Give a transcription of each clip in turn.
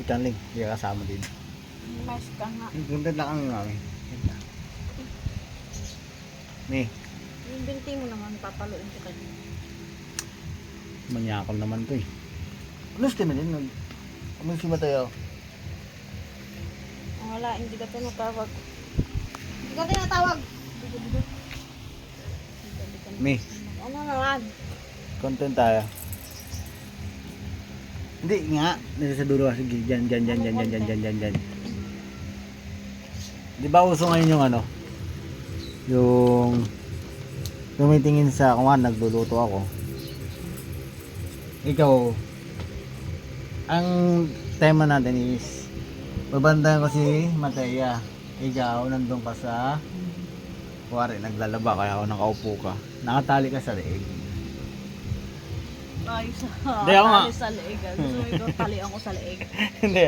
Itanling, hindi ka kasama din. Mas ka nga. Content lang kami, mami. May, Yung binti mo naman, papaluin ko kayo. manyakol naman to eh. Ano si din? Ano si Mateo? Wala, hindi ka tinatawag. Hindi ka tinatawag! May, Ano naman? content tayo. Hindi nga, nasa sa dulo. Sige, dyan. Di ba uso ngayon yung ano? Yung tumitingin sa kung ano, nagluluto ako. Ikaw, ang tema natin is babantayan ko si Mataya. Ikaw, nandun ka sa kuwari, naglalaba kaya ako nakaupo ka. Nakatali ka sa leeg. Ayos Hindi, ako nga. tali sa leeg. Gusto mo ikaw talian ko sa leeg. Hindi.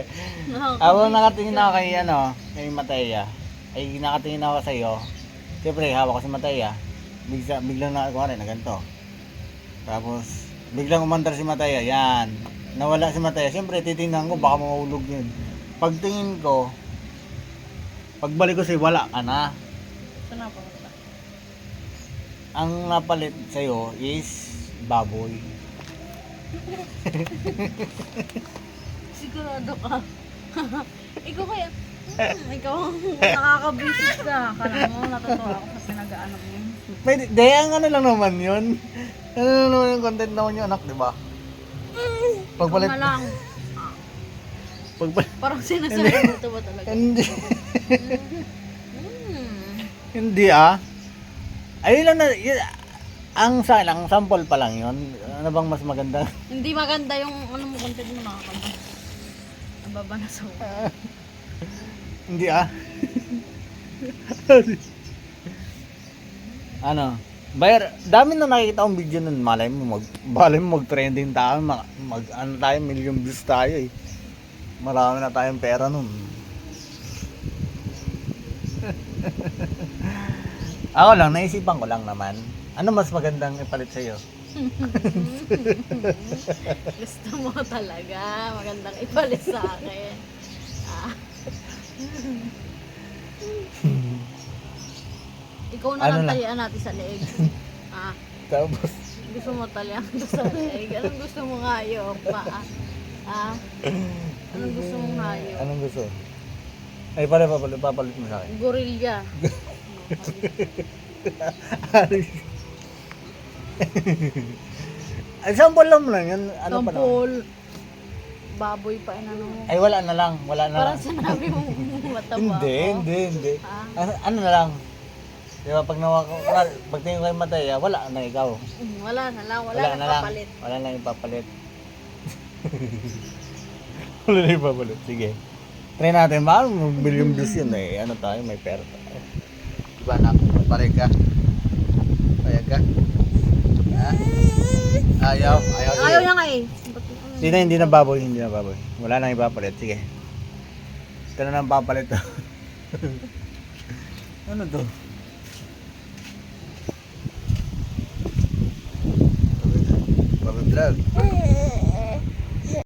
Ako nakatingin ako kay ano, kay Mataya. Ay nakatingin ako sa iyo. Siyempre, hawak ko si Mataya. Biglang na kuwari na ganito. Tapos biglang umandar si Mataya. Yan. Nawala si Mataya. Siyempre, titingnan ko baka mahulog yun. Pagtingin ko, pagbalik ko sa'yo, wala ka na. Ito na, pumunta. Ang napalit sa'yo is baboy. Sigurado ka. Ikaw kaya, ikaw ang nakakabisit ka. Kala mo, natutuwa ako sa pinag-ano mo. Pwede, dahil ang ano lang naman yun. Ano lang naman yung content naman yung anak, di ba? Pagpalit. Tama lang. Pagpalit. Parang sinasabi mo ba talaga? Hindi. Hmm. Hindi ah. Ayun lang na, ang sa akin, ang sample pa lang yun. Ano bang mas maganda? Hindi maganda yung ano mo content mo nakakaba. Ang baba na sa Hindi ah. Ano? Bayar, dami na nakikita akong video nun. Malay mo mag-trending tayo. Ano tayo, million views tayo eh. Marami na tayong pera nun. Ako lang, naisipan ko lang naman. Ano mas magandang ipalit sa'yo? Gusto mo talaga. Magandang ipalit sa akin. Ah. Ikaw na Ano lang na? talian natin sa leeg. Ah. Tapos, Gusto mo talian ko sa leeg. Anong gusto mo hayop? Ah. Anong gusto mong hayop? anong gusto? Ay, papalit mo sa akin. Gorilya. Ay, sample lang lang yun. Ano pa naman? Sampol. Baboy pa inano mo. Ay, wala na lang. Wala na Parang lang. sinabi mo mataba Hindi. Ah. Ano na lang? Di ba, pagtingin ko kay Mataya, wala na ikaw. Wala na lang. Wala, Wala na na lang. papalit. Wala na yung papalit. Wala na yung papalit. Sige. Try natin. Baka mag-billion views yun eh. Ano tayo, may pera tayo. Diba na? Payag ka? Payag ka? Ha? Ayaw. Ayaw niya nga eh. Hindi na baboy. Wala nang ipapalit. Sige. Ito na lang papalit. Ano to?